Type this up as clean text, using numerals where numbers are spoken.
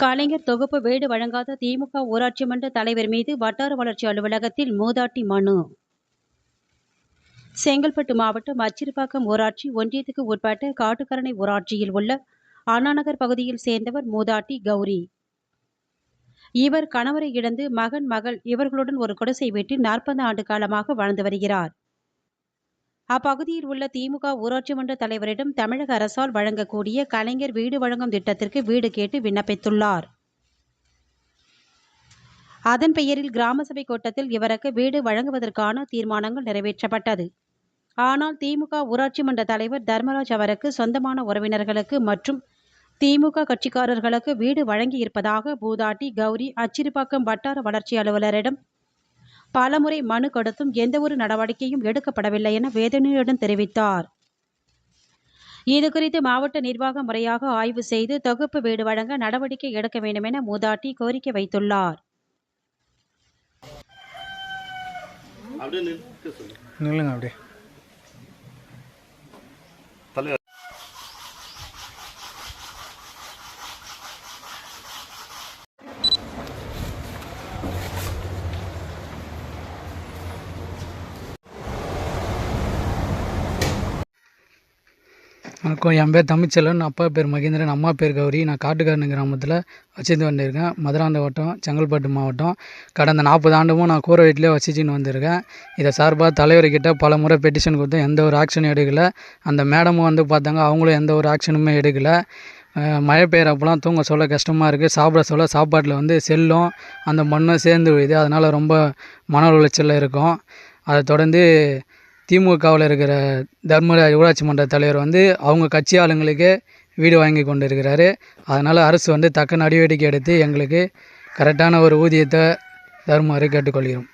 கலைஞர் தொகுப்பு வீடு வழங்காத திமுக ஊராட்சி மன்ற தலைவர் மீது வட்டார வளர்ச்சி அலுவலகத்தில் மூதாட்டி மனு. செங்கல்பட்டு மாவட்டம் அச்சிறுபாக்கம் ஊராட்சி ஒன்றியத்துக்கு உட்பட்ட காட்டுக்கரணை ஊராட்சியில் உள்ள அண்ணாநகர் பகுதியில் சேர்ந்தவர் மூதாட்டி கௌரி. இவர் கணவரை இழந்து மகன் மகள் இவர்களுடன் ஒரு குடிசை வீட்டில் 40 ஆண்டு காலமாக வாழ்ந்து வருகிறார். அப்பகுதியில் உள்ள திமுக ஊராட்சி மன்ற தலைவரிடம் தமிழக அரசால் வழங்கக்கூடிய கலைஞர் வீடு வழங்கும் திட்டத்திற்கு வீடு கேட்டு விண்ணப்பித்துள்ளார். அதன் பெயரில் கிராம சபை கூட்டத்தில் இவருக்கு வீடு வழங்குவதற்கான தீர்மானங்கள் நிறைவேற்றப்பட்டது. ஆனால் திமுக ஊராட்சி மன்ற தலைவர் தர்மராஜ் அவருக்கு சொந்தமான உறவினர்களுக்கு மற்றும் திமுக கட்சிக்காரர்களுக்கு வீடு வழங்கியிருப்பதாக மூதாட்டி கௌரி அச்சிறுபாக்கம் வட்டார வளர்ச்சி அலுவலரிடம் பலமுறை மனு கொடுத்தும் எந்தவொரு நடவடிக்கையும் எடுக்கப்படவில்லை என வேதனையுடன் தெரிவித்தார். இதுகுறித்து மாவட்ட நிர்வாகம் முறையாக ஆய்வு செய்து தொகுப்பு வீடு வழங்க நடவடிக்கை எடுக்க வேண்டும் என மூதாட்டி கோரிக்கை வைத்துள்ளார். வணக்கம். என் பேர் தமிழ்ச்செல்வன், அப்பா பேர் மகேந்திரன், அம்மா பேர் கௌரி. நான் காட்டுக்காரன் கிராமத்தில் வசித்து வந்திருக்கேன். மதுராந்த வட்டம், செங்கல்பட்டு மாவட்டம். கடந்த 40 ஆண்டுமும் நான் கூரை வீட்டிலே வசிச்சுன்னு வந்திருக்கேன். இதை சார்பாக தலைவர்கிட்ட பல முறை பெட்டிஷன் கொடுத்தேன், எந்த ஒரு ஆக்ஷனும் எடுக்கலை. அந்த மேடமும் வந்து பார்த்தாங்க, அவங்களும் எந்த ஒரு ஆக்ஷனுமே எடுக்கலை. மழை பெய்கிறப்பெல்லாம் தூங்க சொல்ல கஷ்டமாக இருக்குது. சாப்பிட சொல்ல சாப்பாட்டில் வந்து செல்லும் அந்த மண்ணும் சேர்ந்து விழுது. அதனால் ரொம்ப மன உளைச்சலில் இருக்கும். அதை தொடர்ந்து திமுகவில் இருக்கிற தர்மராஜ் ஊராட்சி மன்ற தலைவர் வந்து அவங்க கட்சி ஆளுங்களுக்கே வீடு வாங்கி கொண்டு இருக்கிறாரு. அதனால் அரசு வந்து தக்க நடவடிக்கை எடுத்து எங்களுக்கு கரெக்டான ஒரு ஊதியத்தை தருமாறு கேட்டுக்கொள்கிறோம்.